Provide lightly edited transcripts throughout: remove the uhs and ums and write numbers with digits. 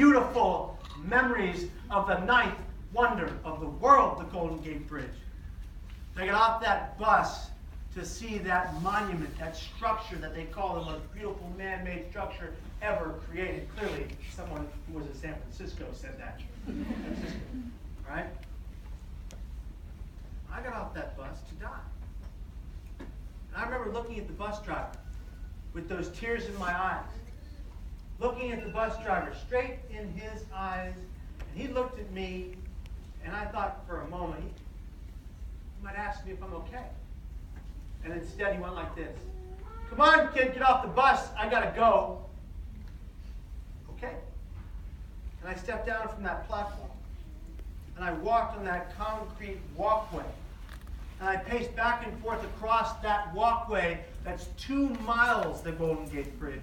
beautiful memories of the ninth wonder of the world, the Golden Gate Bridge. So I got off that bus to see that monument, that structure that they call the most beautiful man-made structure ever created. Clearly, someone who was in San Francisco said that. Right? I got off that bus to die. And I remember looking at the bus driver with those tears in my eyes. Looking at the bus driver straight in his eyes, and he looked at me, and I thought for a moment, he might ask me if I'm okay. And instead he went like this. Come on, kid, get off the bus. I gotta go. Okay. And I stepped down from that platform. And I walked on that concrete walkway. And I paced back and forth across that walkway that's 2 miles, the Golden Gate Bridge,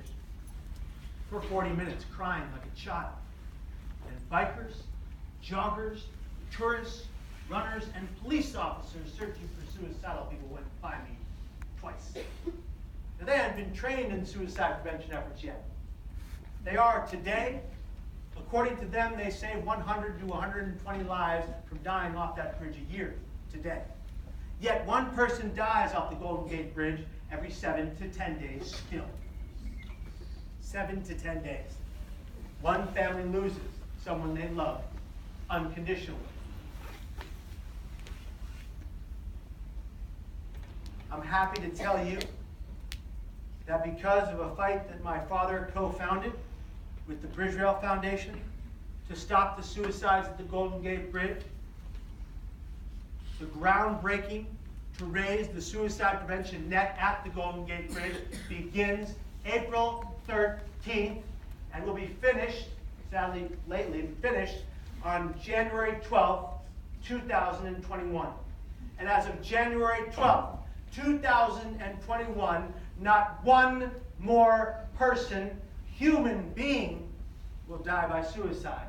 for 40 minutes, crying like a child. And bikers, joggers, tourists, runners, and police officers searching for suicidal people went by me twice. Now, they hadn't been trained in suicide prevention efforts yet. They are today. According to them, they save 100 to 120 lives from dying off that bridge a year today. Yet 1 person dies off the Golden Gate Bridge every 7 to 10 days still. 7 to 10 days. 1 family loses someone they love unconditionally. I'm happy to tell you that because of a fight that my father co-founded with the Bridge Rail Foundation to stop the suicides at the Golden Gate Bridge, the groundbreaking to raise the suicide prevention net at the Golden Gate Bridge begins April 13th and will be finished, sadly lately finished, on January 12th, 2021. And as of January 12th, 2021, not 1 more person, human being, will die by suicide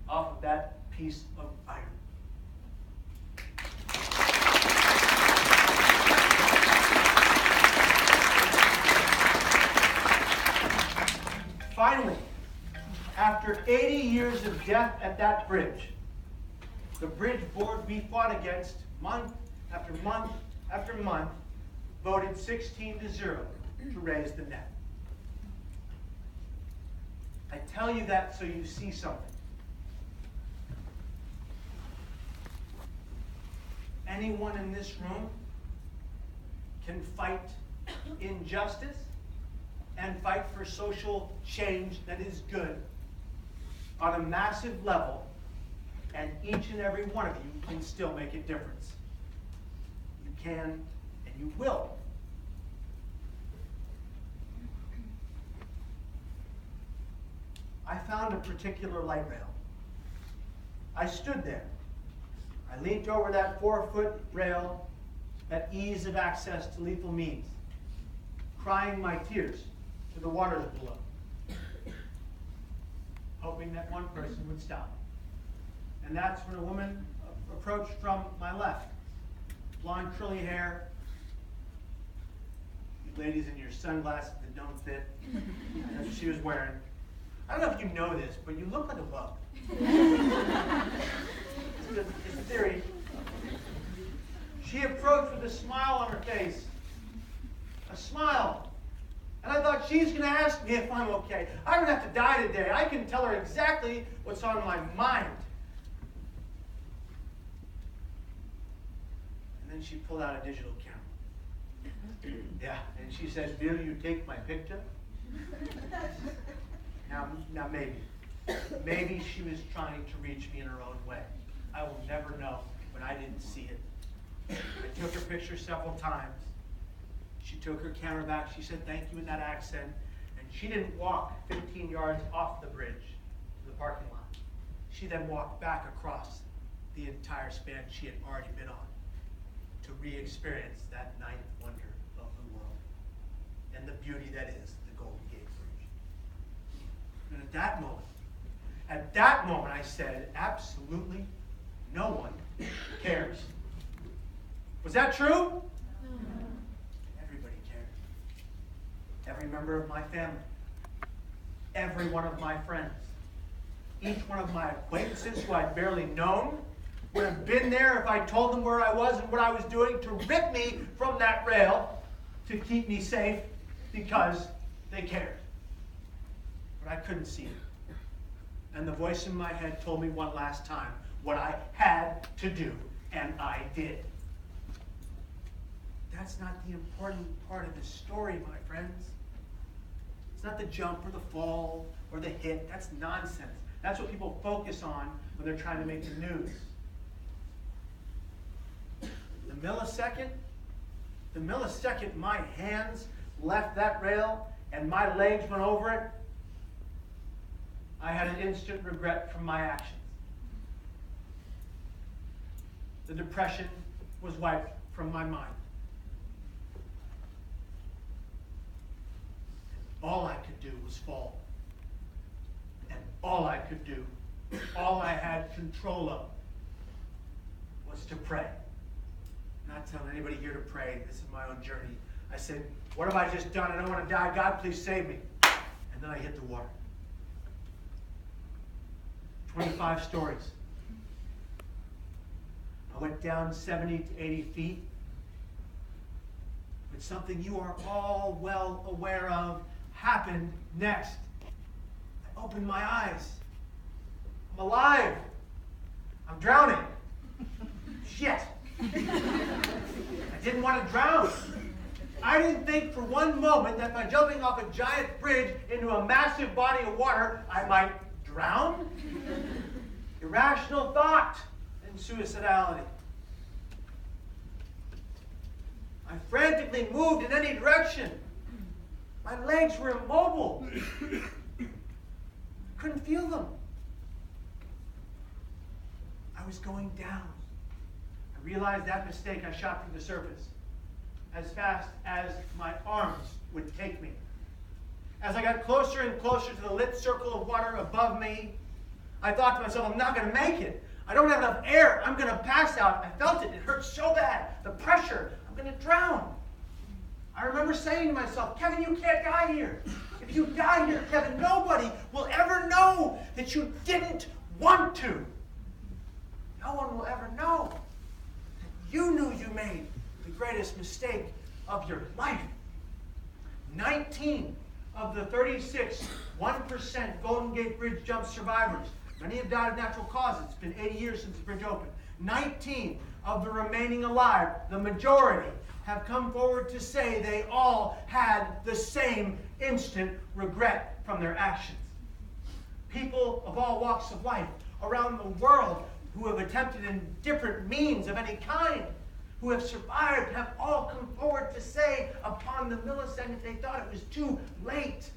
off of that piece of iron. Finally, after 80 years of death at that bridge, the bridge board we fought against month after month after month voted 16-0 to raise the net. I tell you that so you see something. Anyone in this room can fight injustice and fight for social change that is good on a massive level, and each and every one of you can still make a difference. You can and you will. I found a particular light rail. I stood there. I leaned over that 4-foot rail at ease of access to lethal means, crying my tears to the waters below, hoping that 1 person would stop. And that's when a woman approached from my left, blonde curly hair, you ladies in your sunglasses that don't fit. That's what she was wearing. I don't know if you know this, but you look like a bug. It's a theory. She approached with a smile on her face. A smile. And I thought, she's going to ask me if I'm okay. I don't have to die today. I can tell her exactly what's on my mind. And then she pulled out a digital camera. Yeah, and she says, "Will you take my picture?" Now maybe she was trying to reach me in her own way. I will never know, but I didn't see it. I took her picture several times. She took her camera back. She said thank you in that accent. And she didn't walk 15 yards off the bridge to the parking lot. She then walked back across the entire span she had already been on to re-experience that ninth wonder of the world and the beauty that is the Golden Gate Bridge. And at that moment I said, absolutely no one cares. Was that true? Everybody cared. Every member of my family. Every one of my friends. Each one of my acquaintances who I'd barely known would have been there if I told them where I was and what I was doing to rip me from that rail to keep me safe because they cared. But I couldn't see it. And the voice in my head told me one last time what I had to do, and I did. That's not the important part of the story, my friends. It's not the jump or the fall or the hit. That's nonsense. That's what people focus on when they're trying to make the news. The millisecond my hands left that rail and my legs went over it, I had an instant regret from my actions. The depression was wiped from my mind. All I could do was fall. And all I could do, all I had control of, was to pray. I'm not telling anybody here to pray. This is my own journey. I said, what have I just done? I don't want to die. God, please save me. And then I hit the water. 25 stories. I went down 70 to 80 feet. But something you are all well aware of happened next. I opened my eyes. I'm alive. I'm drowning. Shit. I didn't want to drown. I didn't think for one moment that by jumping off a giant bridge into a massive body of water, I might drown. Irrational thought and suicidality. I frantically moved in any direction. My legs were immobile. Couldn't feel them. I was going down. I realized that mistake. I shot to the surface as fast as my arms would take me. As I got closer and closer to the lit circle of water above me, I thought to myself, I'm not going to make it. I don't have enough air. I'm going to pass out. I felt it. It hurt so bad. The pressure. I'm going to drown. I remember saying to myself, Kevin, you can't die here. If you die here, Kevin, nobody will ever know that you didn't want to. No one will ever know that you knew you made the greatest mistake of your life. 19 of the 36 1% Golden Gate Bridge jump survivors. Many have died of natural causes. It's been 80 years since the bridge opened. 19 of the remaining alive, the majority, have come forward to say they all had the same instant regret from their actions. People of all walks of life around the world who have attempted in different means of any kind, who have survived, have all come forward to say upon the millisecond they thought it was too late.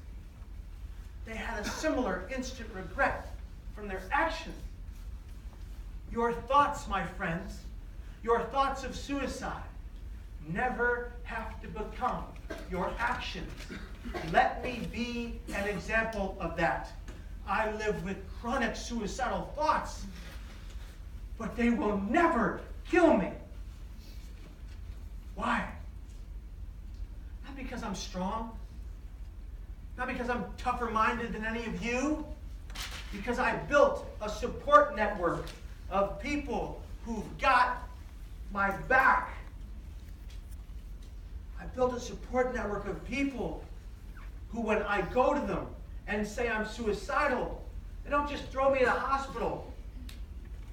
They had a similar instant regret from their actions. Your thoughts, my friends, your thoughts of suicide never have to become your actions. Let me be an example of that. I live with chronic suicidal thoughts, but they will never kill me. Why? Not because I'm strong, not because I'm tougher-minded than any of you, because I built a support network of people who've got my back. I built a support network of people who, when I go to them and say I'm suicidal, they don't just throw me in a hospital.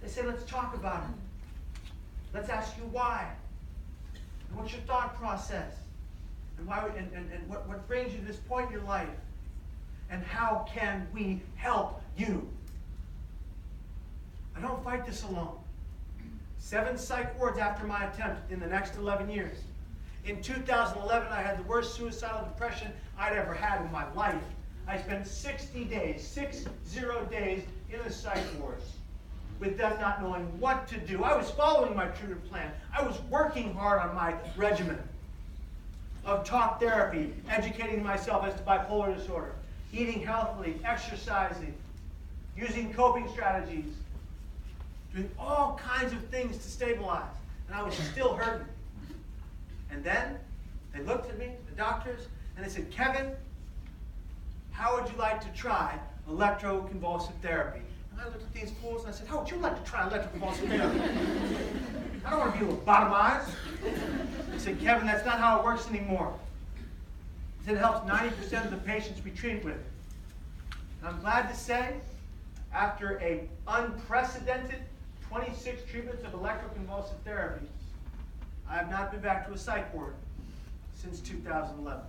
They say, let's talk about it. Let's ask you why. And what's your thought process? And why? And what brings you to this point in your life? And how can we help you? I don't fight this alone. 7 psych wards after my attempt in the next 11 years. In 2011, I had the worst suicidal depression I'd ever had in my life. I spent 60 days, 60 days in a psych ward with them not knowing what to do. I was following my treatment plan. I was working hard on my regimen of talk therapy, educating myself as to bipolar disorder, eating healthily, exercising, using coping strategies, doing all kinds of things to stabilize. And I was still hurting. And then they looked at me, the doctors, and they said, Kevin, how would you like to try electroconvulsive therapy? And I looked at these fools and I said, how would you like to try electroconvulsive therapy? I don't want to be lobotomized. He said, Kevin, that's not how it works anymore. He said it helps 90% of the patients we treat with. And I'm glad to say, after an unprecedented 26 treatments of electroconvulsive therapy, I have not been back to a psych ward since 2011.